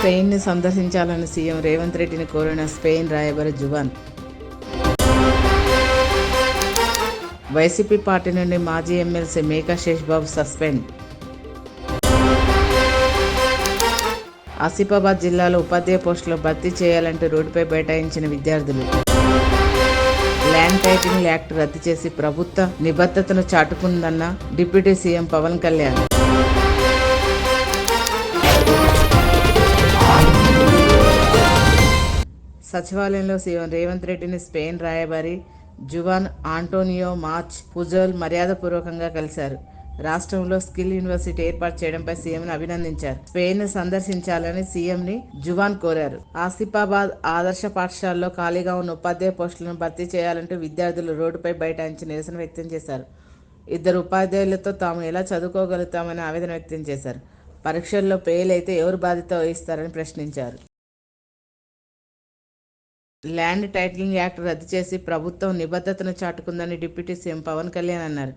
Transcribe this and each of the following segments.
స్పెయిన్ను సందర్శించాలని సీఎం రేవంత్ రెడ్డిని కోరిన స్పెయిన్ రాయబారి జువాన్. వైసీపీ పార్టీ నుండి మాజీ ఎమ్మెల్సీ మేకా శేష్బాబు సస్పెండ్. ఆసిఫాబాద్ జిల్లాలో ఉపాధ్యాయ పోస్టులు భర్తీ చేయాలంటూ రోడ్డుపై బైఠాయించిన విద్యార్థులు. ల్యాండ్ టైటిలింగ్ యాక్ట్ రద్దు చేసి ప్రభుత్వ నిబద్ధతను చాటుకుందన్న డిప్యూటీ సీఎం పవన్ కళ్యాణ్. సచివాలయంలో సీఎం రేవంత్ రెడ్డిని స్పెయిన్ రాయబారి జువాన్ ఆంటోనియో మార్చ్ పుజోల్ మర్యాదపూర్వకంగా కలిశారు. రాష్ట్రంలో స్కిల్ యూనివర్సిటీ ఏర్పాటు చేయడంపై సీఎంను అభినందించారు. స్పెయిన్ సందర్శించాలని సీఎంని జువాన్ కోరారు. ఆసిఫాబాద్ ఆదర్శ పాఠశాలలో ఖాళీగా ఉన్న ఉపాధ్యాయ పోస్టులను భర్తీ చేయాలంటూ విద్యార్థులు రోడ్డుపై బైఠాయించి నిరసన వ్యక్తం చేశారు. 2 ఉపాధ్యాయులతో తాము ఎలా చదువుకోగలుగుతామని ఆవేదన వ్యక్తం చేశారు. పరీక్షల్లో ఫెయిల్ అయితే ఎవరు బాధ్యత వహిస్తారని ప్రశ్నించారు. ల్యాండ్ టైటిలింగ్ యాక్ట్ రద్దు చేసి ప్రభుత్వం నిబద్ధతను చాటుకుందని డిప్యూటీ సీఎం పవన్ కళ్యాణ్ అన్నారు.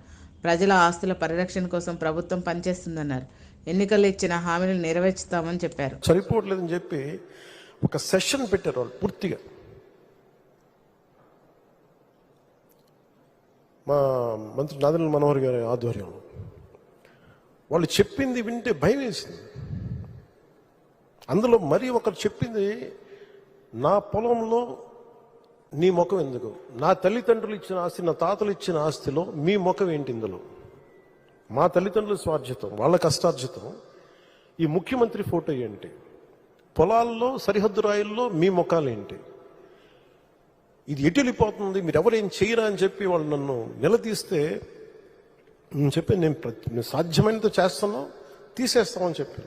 ప్రజల ఆస్తుల పరిరక్షణ కోసం ప్రభుత్వం పనిచేస్తుందన్నారు. ఎన్నికల్లో ఇచ్చిన హామీలు నెరవేర్చుతామని చెప్పారు. సరిపోవట్లేదని చెప్పి ఒక సెషన్ పెట్టారు వాళ్ళు పూర్తిగా. మా మంత్రి నాదెండ్ల మనోహర్ గారి ఆధ్వర్యంలో వాళ్ళు చెప్పింది వింటే భయం వేసింది. అందులో మరి ఒకరు చెప్పింది, నా పొలంలో నీ ముఖం ఎందుకు, నా తల్లిదండ్రులు ఇచ్చిన ఆస్తి, నా తాతలు ఇచ్చిన ఆస్తిలో మీ ముఖం ఏంటి? ఇందులో మా తల్లిదండ్రుల స్వార్జితం, వాళ్ళ కష్టార్జితం, ఈ ముఖ్యమంత్రి ఫోటో ఏంటి? పొలాల్లో సరిహద్దు రాయిల్లో మీ ముఖాలు ఏంటి? ఇది ఎటు వెళ్ళిపోతుంది, మీరు ఎవరేం చేయరా అని చెప్పి వాళ్ళు నన్ను నిలదీస్తే నేను చెప్పి నేను సాధ్యమైనంత చేస్తాను, తీసేస్తామని చెప్పి.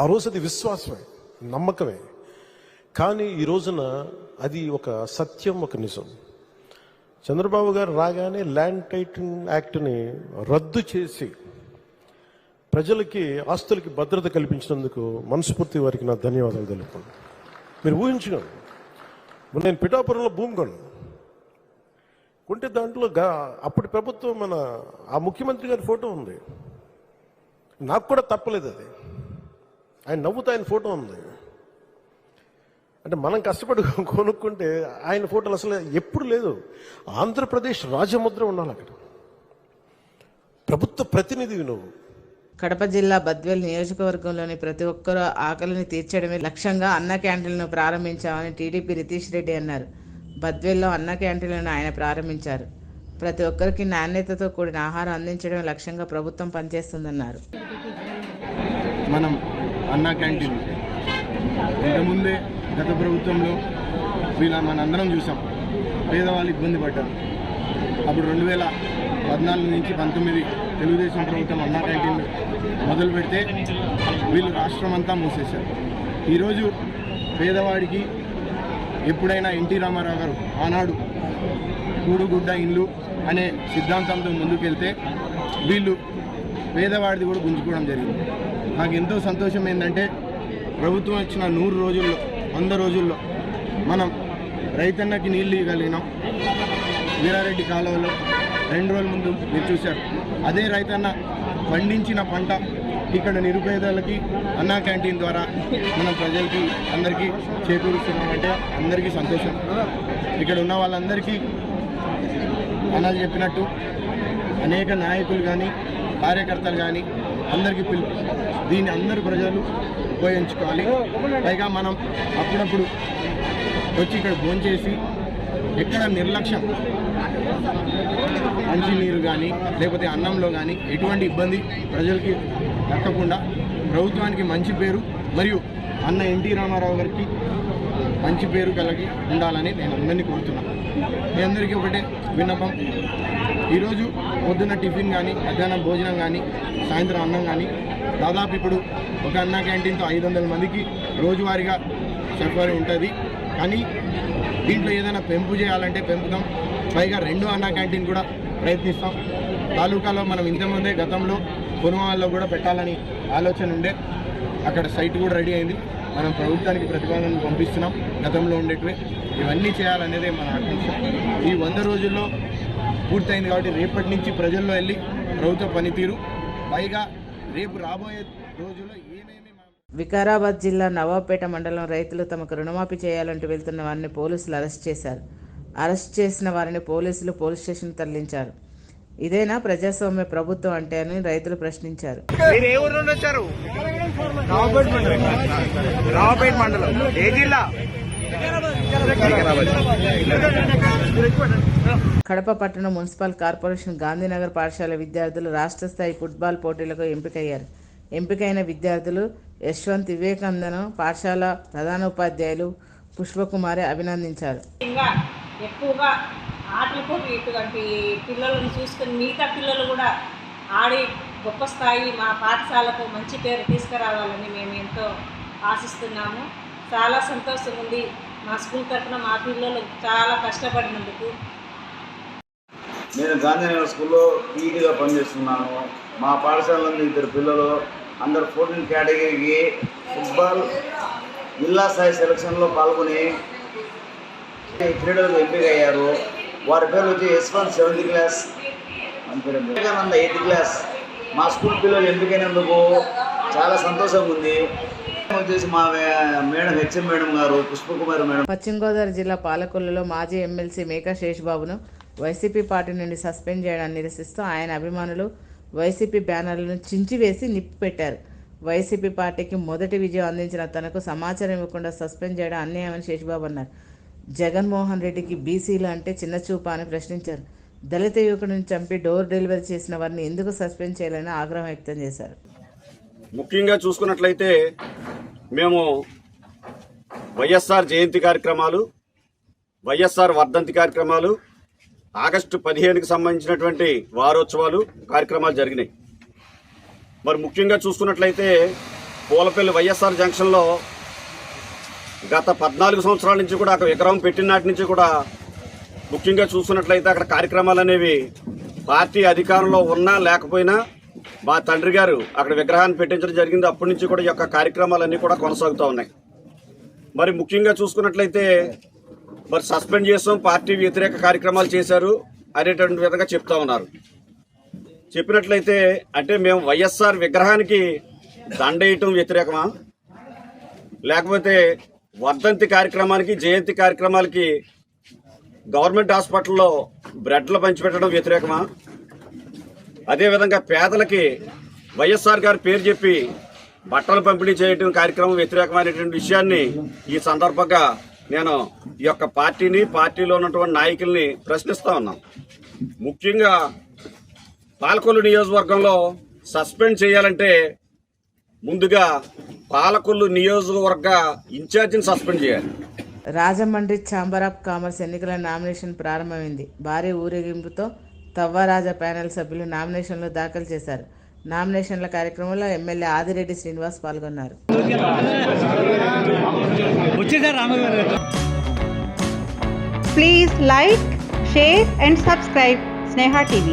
ఆ రోజు అది విశ్వాసమే, నమ్మకమే. కానీ ఈ రోజున అది ఒక సత్యం, ఒక నిజం. చంద్రబాబు గారు రాగానే ల్యాండ్ టైటిలింగ్ యాక్ట్ని రద్దు చేసి ప్రజలకి ఆస్తులకి భద్రత కల్పించినందుకు మనస్ఫూర్తి వారికి నా ధన్యవాదాలు తెలుపుతాను. మీరు ఊహించుకోండి, నేను పిఠాపురంలో భూమి కొంటే దాంట్లో అప్పటి ప్రభుత్వం ఆ ముఖ్యమంత్రి గారి ఫోటో ఉంది. నాకు కూడా తప్పలేదు అది. ఆయన నవ్వుతూ ఆయన ఫోటో ఉంది. అంటే మనం కష్టపడి కొనుక్కుంటే ఆయన ఫోటోలు అసలు ఎప్పుడు లేదు. ఆంధ్రప్రదేశ్ రాజముద్ర ఉండాలి అక్కడ. ప్రభుత్వ ప్రతినిధివి నువ్వు. కడప జిల్లా బద్వేల్ నియోజకవర్గంలోని ప్రతి ఒక్కరూ ఆకలిని తీర్చడమే లక్ష్యంగా అన్న క్యాంటీన్లను ప్రారంభించామని టీడీపీ రితీష్ రెడ్డి అన్నారు. బద్వేల్లో అన్న క్యాంటీన్లను ఆయన ప్రారంభించారు. ప్రతి ఒక్కరికి నాణ్యతతో కూడిన ఆహారం అందించడమే లక్ష్యంగా ప్రభుత్వం పనిచేస్తుందన్నారు. మనం అన్న క్యాంటీన్ ఇంతకుముందే గత ప్రభుత్వంలో మనందరం చూసాం, పేదవాళ్ళు ఇబ్బంది పడ్డారు. అప్పుడు 2014 నుంచి 19 తెలుగుదేశం ప్రభుత్వం అన్నా క్యాంటీన్ మొదలు పెడితే వీళ్ళు రాష్ట్రం అంతా మూసేశారు. ఈరోజు పేదవాడికి ఎప్పుడైనా ఎన్టీ రామారావు గారు ఆనాడు కూడుగుడ్డ ఇల్లు అనే సిద్ధాంతంతో ముందుకెళ్తే వీళ్ళు పేదవాడిది కూడా గుంజుకోవడం జరిగింది. నాకు ఎంతో సంతోషం ఏంటంటే ప్రభుత్వం ఇచ్చిన 100 రోజుల్లో 100 రోజుల్లో మనం రైతన్నకి నీళ్ళు ఇవ్వగలిగినాం. వీరారెడ్డి కాలువలో 2 రోజుల ముందు మీరు చూశారు. అదే రైతన్న పండించిన పంట ఇక్కడ నిరుపేదలకి అన్నా క్యాంటీన్ ద్వారా మనం ప్రజలకి అందరికీ చేకూరుస్తున్నామంటే అందరికీ సంతోషం. ఇక్కడ ఉన్న వాళ్ళందరికీ అన్నది చెప్పినట్టు అనేక నాయకులు కానీ కార్యకర్తలు కానీ అందరికీ పిలుపు. దీన్ని అందరు ప్రజలు ఉపయోగించుకోవాలి. పైగా మనం అప్పుడప్పుడు వచ్చి ఇక్కడ భోంచేసి ఎక్కడ నిర్లక్ష్యం, మంచినీరు కానీ లేకపోతే అన్నంలో కానీ ఎటువంటి ఇబ్బంది ప్రజలకి దక్కకుండా ప్రభుత్వానికి మంచి పేరు మరియు అన్న ఎన్టీ రామారావు గారికి మంచి పేరు కలిగి ఉండాలని నేను అందరినీ కోరుతున్నాను. మీ అందరికీ ఒకటే విన్నపం, ఈరోజు పొద్దున్న టిఫిన్ కానీ మధ్యాహ్నం భోజనం కానీ సాయంత్రం అన్నం కానీ దాదాపు ఇప్పుడు ఒక అన్నా క్యాంటీన్తో 500 మందికి రోజువారీగా సరఫరా ఉంటుంది. కానీ దీంట్లో ఏదైనా పెంపు చేయాలంటే పెంపుతాం. పైగా 2 అన్నా క్యాంటీన్ కూడా ప్రయత్నిస్తాం. తాలూకాలో మనం ఇంతకుముందే గతంలో కొనుగోలులో కూడా పెట్టాలని ఆలోచన ఉండే, అక్కడ సైట్ కూడా రెడీ అయింది. మనం ప్రభుత్వానికి ప్రతిపాదనలు పంపిస్తున్నాం. గతంలో ఉండేటివే ఇవన్నీ చేయాలనేదే మన ఆకాంక్ష. ఈ 100 రోజుల్లో పూర్తయింది కాబట్టి రేపటి నుంచి ప్రజల్లో వెళ్ళి ప్రభుత్వ పనితీరు, పైగా రేపు రాబోయే రోజుల్లో ఏమేమి వికారాబాద్ జిల్లా నవాబ్పేట మండలం రైతులు తమకు రుణమాఫీ చేయాలంటూ వెళ్తున్న వారిని పోలీసులు అరెస్ట్ చేశారు. అరెస్ట్ చేసిన వారిని పోలీసులు పోలీస్ స్టేషన్ తరలించారు. ఇదేనా ప్రజాస్వామ్య ప్రభుత్వం అంటే అని రైతులు ప్రశ్నించారు. మీరు ఏ ఊరు నుండి వచ్చారు? రావుపేట మండలం. ఏ జిల్లా? కడప పట్టణ మున్సిపల్ కార్పొరేషన్ గాంధీనగర్ పాఠశాల విద్యార్థులు రాష్ట్ర స్థాయి ఫుట్బాల్ పోటీలకు ఎంపికయ్యారు. ఎంపికైన విద్యార్థులు యశ్వంత్ వివేకానందను పాఠశాల ప్రధానోపాధ్యాయులు పుష్పకుమారి అభినందించారు. ఎక్కువగా ఆటలకు ఇటువంటి పిల్లలను చూసుకుని మిగతా పిల్లలు కూడా ఆడి గొప్ప స్థాయి మా పాఠశాలకు మంచి పేరు తీసుకురావాలని మేము ఎంతో ఆశిస్తున్నాము. చాలా సంతోషం ఉంది. మా స్కూల్ తరఫున మా పిల్లలు చాలా కష్టపడినందుకు. నేను గాంధీనగర్ స్కూల్లో పీఈటీగా పనిచేస్తున్నాను. మా పాఠశాలలో ఇద్దరు పిల్లలు అండర్ 14 కేటగిరీకి ఫుట్బాల్ జిల్లా స్థాయి సెలక్షన్లో పాల్గొని క్రీడలకు ఎంపిక అయ్యారు. వారి పేరు వచ్చి Yashwant 7th class, Vivekananda 8th class. మా స్కూల్ పిల్లలు ఎంపికైనందుకు చాలా సంతోషంగా ఉంది. వచ్చేసి మా మేడం హెచ్ఎం మేడం గారు పుష్పకుమారి మేడం. పశ్చిమ గోదావరి జిల్లా పాలకొల్లులో మాజీ ఎమ్మెల్సీ మేకా శేషబాబును వైసీపీ పార్టీ నుండి సస్పెండ్ చేయడాన్ని నిరసిస్తూ ఆయన అభిమానులు వైసీపీ బ్యానర్లను చించివేసి నిప్పు పెట్టారు. వైసీపీ పార్టీకి మొదటి విజయం అందించిన తనకు సమాచారం ఇవ్వకుండా సస్పెండ్ చేయడం అన్యాయమని శేషబాబు అన్నారు. జగన్మోహన్ రెడ్డికి బీసీలు అంటే చిన్నచూపా అని ప్రశ్నించారు. దళిత యువకుడిని చంపి డోర్ డెలివరీ చేసిన వారిని ఎందుకు సస్పెండ్ చేయాలని ఆగ్రహం వ్యక్తం చేశారు. ముఖ్యంగా చూసుకున్నట్లయితే మేము వైఎస్ఆర్ జయంతి కార్యక్రమాలు, వైఎస్ఆర్ వర్ధంతి కార్యక్రమాలు, ఆగస్టు 15కి సంబంధించినటువంటి వారోత్సవాలు కార్యక్రమాలు జరిగినాయి. మరి ముఖ్యంగా చూసుకున్నట్లయితే పూలపల్లి వైఎస్ఆర్ జంక్షన్లో గత 14 సంవత్సరాల నుంచి కూడా అక్కడ విగ్రహం పెట్టిన నాటి నుంచి కూడా ముఖ్యంగా చూసుకున్నట్లయితే అక్కడ కార్యక్రమాలు అనేవి పార్టీ అధికారంలో ఉన్నా లేకపోయినా మా తండ్రి గారు అక్కడ విగ్రహాన్ని పెట్టించడం జరిగింది. అప్పటి నుంచి కూడా ఈ యొక్క కార్యక్రమాలన్నీ కూడా కొనసాగుతూ ఉన్నాయి. మరి ముఖ్యంగా చూసుకున్నట్లయితే మరి సస్పెండ్ చేస్తాం, పార్టీ వ్యతిరేక కార్యక్రమాలు చేశారు అనేటువంటి విధంగా చెప్తా ఉన్నారు. చెప్పినట్లయితే అంటే మేము వైఎస్ఆర్ విగ్రహానికి దండేయటం వ్యతిరేకమా, లేకపోతే వర్ధంతి కార్యక్రమానికి జయంతి కార్యక్రమాలకి గవర్నమెంట్ హాస్పిటల్లో బ్రెడ్లు పంచిపెట్టడం వ్యతిరేకమా, అదేవిధంగా పేదలకి వైఎస్ఆర్ గారి పేరు చెప్పి బట్టలు పంపిణీ చేయడం కార్యక్రమం వ్యతిరేకమైనటువంటి విషయాన్ని ఈ సందర్భంగా నేను ఈ యొక్క పార్టీని, పార్టీలో ఉన్నటువంటి నాయకుల్ని ప్రశ్నిస్తా ఉన్నాం. ముఖ్యంగా పాలకొల్లు నియోజకవర్గంలో సస్పెండ్ చేయాలంటే ముందుగా పాలకొల్లు నియోజకవర్గ ఇన్ఛార్జిని సస్పెండ్ చేయాలి. రాజమండ్రి ఛాంబర్ ఆఫ్ కామర్స్ ఎన్నికల నామినేషన్ ప్రారంభమైంది. భారీ ఊరేగింపుతో తవ్వరాజా ప్యానెల్ సభ్యులు నామినేషన్లు దాఖలు చేశారు. నామినేషన్ల కార్యక్రమంలో ఎమ్మెల్యే ఆదిరెడ్డి శ్రీనివాస్ పాల్గొన్నారు. Please like, share and subscribe Sneha TV.